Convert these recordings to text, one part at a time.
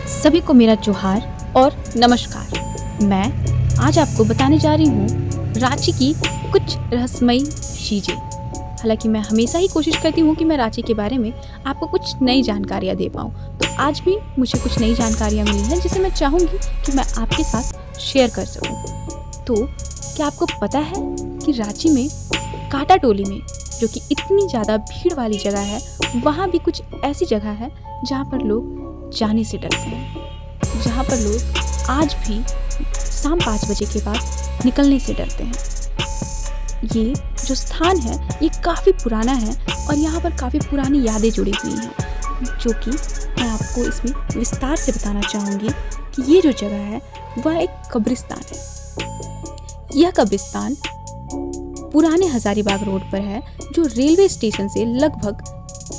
सभी को मेरा जोहार और नमस्कार। मैं आज आपको बताने जा रही हूँ रांची की कुछ रहस्यमयी चीज़ें। हालांकि मैं हमेशा ही कोशिश करती हूँ कि मैं रांची के बारे में आपको कुछ नई जानकारियाँ दे पाऊँ, तो आज भी मुझे कुछ नई जानकारियाँ मिली हैं जिसे मैं चाहूँगी कि मैं आपके साथ शेयर कर सकूँ। तो क्या आपको पता है कि रांची में कांटा टोली में, जो कि इतनी ज़्यादा भीड़ वाली जगह है, वहाँ भी कुछ ऐसी जगह है जहाँ पर लोग जाने से डरते हैं, जहाँ पर लोग आज भी शाम 5 बजे के बाद निकलने से डरते हैं। ये जो स्थान है ये काफ़ी पुराना है और यहाँ पर काफ़ी पुरानी यादें जुड़ी हुई हैं, जो कि मैं आपको इसमें विस्तार से बताना चाहूँगी कि ये जो जगह है वह एक कब्रिस्तान है। यह कब्रिस्तान पुराने हजारीबाग रोड पर है, जो रेलवे स्टेशन से लगभग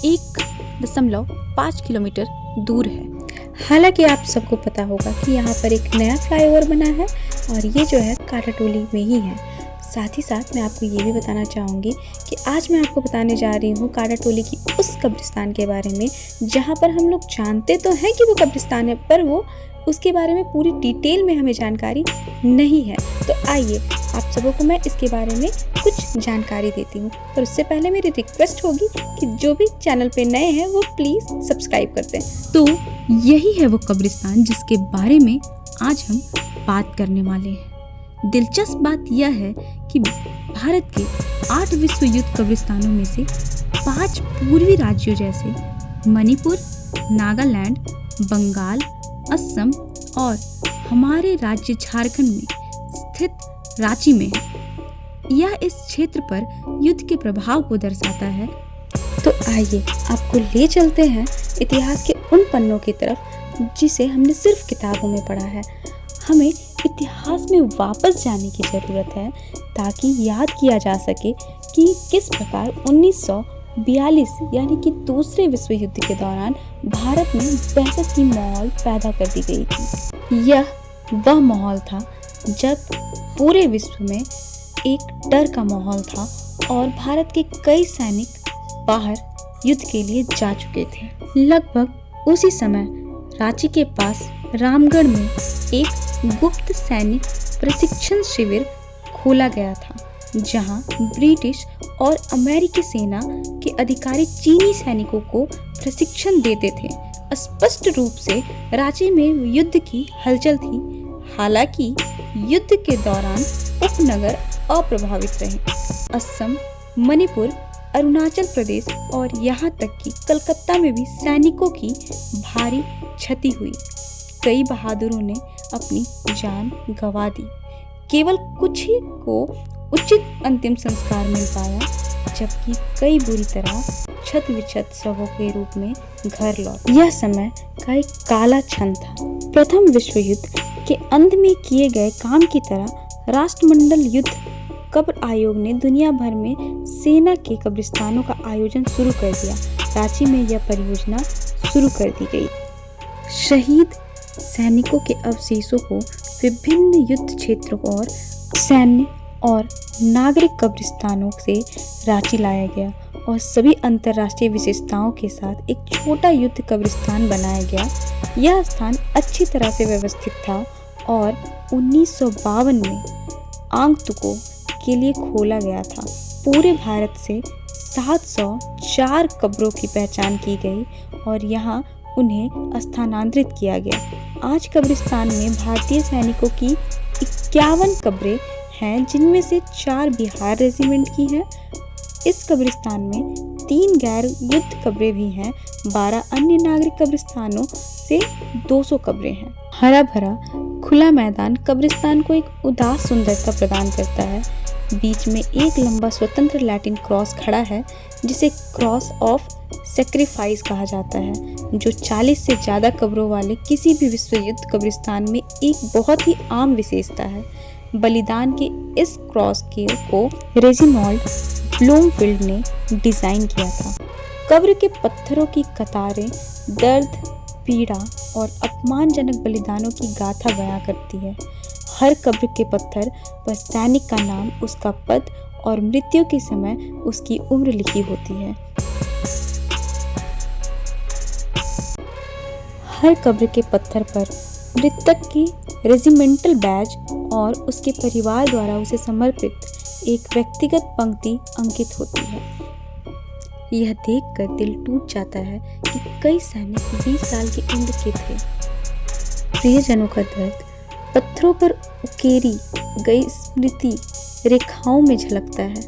1.5 किलोमीटर दूर है। हालांकि आप सबको पता होगा कि यहाँ पर एक नया फ्लाईओवर बना है और ये जो है कांटा टोली में ही है। साथ ही साथ मैं आपको ये भी बताना चाहूँगी कि आज मैं आपको बताने जा रही हूँ कांटा टोली की उस कब्रिस्तान के बारे में जहाँ पर हम लोग जानते तो हैं कि वो कब्रिस्तान है, पर वो उसके बारे में पूरी डिटेल में हमें जानकारी नहीं है। तो आइए आप सबों को मैं इसके बारे में कुछ जानकारी देती हूँ, पर उससे पहले मेरी रिक्वेस्ट होगी कि जो भी चैनल पे नए हैं वो प्लीज़ सब्सक्राइब कर दें। तो यही है वो कब्रिस्तान जिसके बारे में आज हम बात करने वाले हैं। दिलचस्प बात यह है कि भारत के 8 विश्व युद्ध कब्रिस्तानों में से 5 पूर्वी राज्यों जैसे मणिपुर, नागालैंड, बंगाल, असम और हमारे राज्य झारखंड में स्थित रांची में है। यह इस क्षेत्र पर युद्ध के प्रभाव को दर्शाता है। तो आइए आपको ले चलते हैं इतिहास के उन पन्नों की तरफ जिसे हमने सिर्फ किताबों में पढ़ा है। हमें इतिहास में वापस जाने की ज़रूरत है ताकि याद किया जा सके कि किस प्रकार 1942 यानी कि दूसरे विश्व युद्ध के दौरान भारत में दहशत की माहौल पैदा कर दी गई थी। यह वह माहौल था जब पूरे विश्व में एक डर का माहौल था और भारत के कई सैनिक बाहर युद्ध के लिए जा चुके थे। लगभग उसी समय रांची के पास रामगढ़ में एक गुप्त सैनिक प्रशिक्षण शिविर खोला गया था, जहां ब्रिटिश और अमेरिकी सेना के अधिकारी चीनी सैनिकों को प्रशिक्षण देते थे। स्पष्ट रूप से रांची में युद्ध की हलचल थी। हालांकि युद्ध के दौरान उपनगर अप्रभावित रहे। असम, मणिपुर, अरुणाचल प्रदेश और यहाँ तक कि कलकत्ता में भी सैनिकों की भारी क्षति हुई। कई बहादुरों ने अपनी जान गंवा दी। केवल कुछ ही को उचित अंतिम संस्कार मिल पाया, जबकि कई बुरी तरह क्षत विक्षत शवों के रूप में घर लौटे। यह समय का एक काला क्षण था। प्रथम विश्व युद्ध के अंत में किए गए काम की तरह राष्ट्रमंडल युद्ध कब्र आयोग ने दुनिया भर में सेना के कब्रिस्तानों का आयोजन शुरू कर दिया। रांची में यह परियोजना शुरू कर दी गई। शहीद सैनिकों के अवशेषों को विभिन्न युद्ध क्षेत्रों और सैन्य और नागरिक कब्रिस्तानों से रांची लाया गया और सभी अंतर्राष्ट्रीय विशेषताओं के साथ एक छोटा युद्ध कब्रिस्तान बनाया गया। यह स्थान अच्छी तरह से व्यवस्थित था और 1952 में आगंतुकों के लिए खोला गया था। पूरे भारत से 704 कब्रों की पहचान की गई और यहाँ उन्हें स्थानांतरित किया गया। आज कब्रिस्तान में भारतीय सैनिकों की 51 कब्रें हैं, जिनमें से 4 बिहार रेजिमेंट की हैं। इस कब्रिस्तान में 3 गैर युद्ध कब्रें भी हैं। 12 अन्य नागरिक कब्रिस्तानों से 200 कब्रें हैं। हरा भरा खुला मैदान कब्रिस्तान को एक उदास सुंदरता प्रदान करता है। बीच में एक लंबा स्वतंत्र लैटिन क्रॉस खड़ा है, जिसे क्रॉस ऑफ सेक्रीफाइस कहा जाता है, जो 40 से ज़्यादा कब्रों वाले किसी भी विश्व युद्ध कब्रिस्तान में एक बहुत ही आम विशेषता है। बलिदान के इस क्रॉस को रेजिनॉल्ड ब्लूमफील्ड ने डिज़ाइन किया था। कब्र के पत्थरों की कतारें दर्द, पीड़ा और अपमानजनक बलिदानों की गाथा बयां करती है। हर कब्र के पत्थर पर सैनिक का नाम, उसका पद और मृत्यु के समय उसकी उम्र लिखी होती है। हर कब्र के पत्थर पर मृतक की रेजिमेंटल बैज और उसके परिवार द्वारा उसे समर्पित एक व्यक्तिगत पंक्ति अंकित होती है। यह देखकर दिल टूट जाता है कि कई सैनिक 20 साल की उम्र के थे। प्रियजनों का दर्द पत्थरों पर उकेरी गई स्मृति रेखाओं में झलकता है।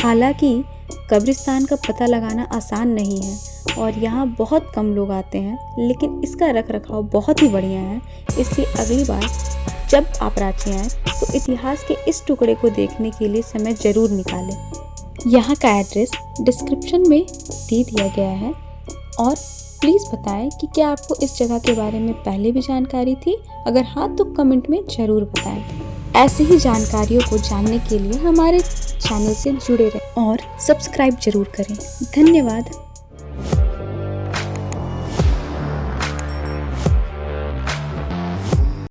हालांकि कब्रिस्तान का पता लगाना आसान नहीं है और यहाँ बहुत कम लोग आते हैं, लेकिन इसका रखरखाव बहुत ही बढ़िया है। इसलिए अगली बार जब आप रांची आएँ तो इतिहास के इस टुकड़े को देखने के लिए समय जरूर निकालें। यहाँ का एड्रेस डिस्क्रिप्शन में दे दिया गया है और प्लीज़ बताएं कि क्या आपको इस जगह के बारे में पहले भी जानकारी थी। अगर हाँ तो कमेंट में ज़रूर बताएं। ऐसे ही जानकारियों को जानने के लिए हमारे चैनल से जुड़े रहें और सब्सक्राइब जरूर करें। धन्यवाद।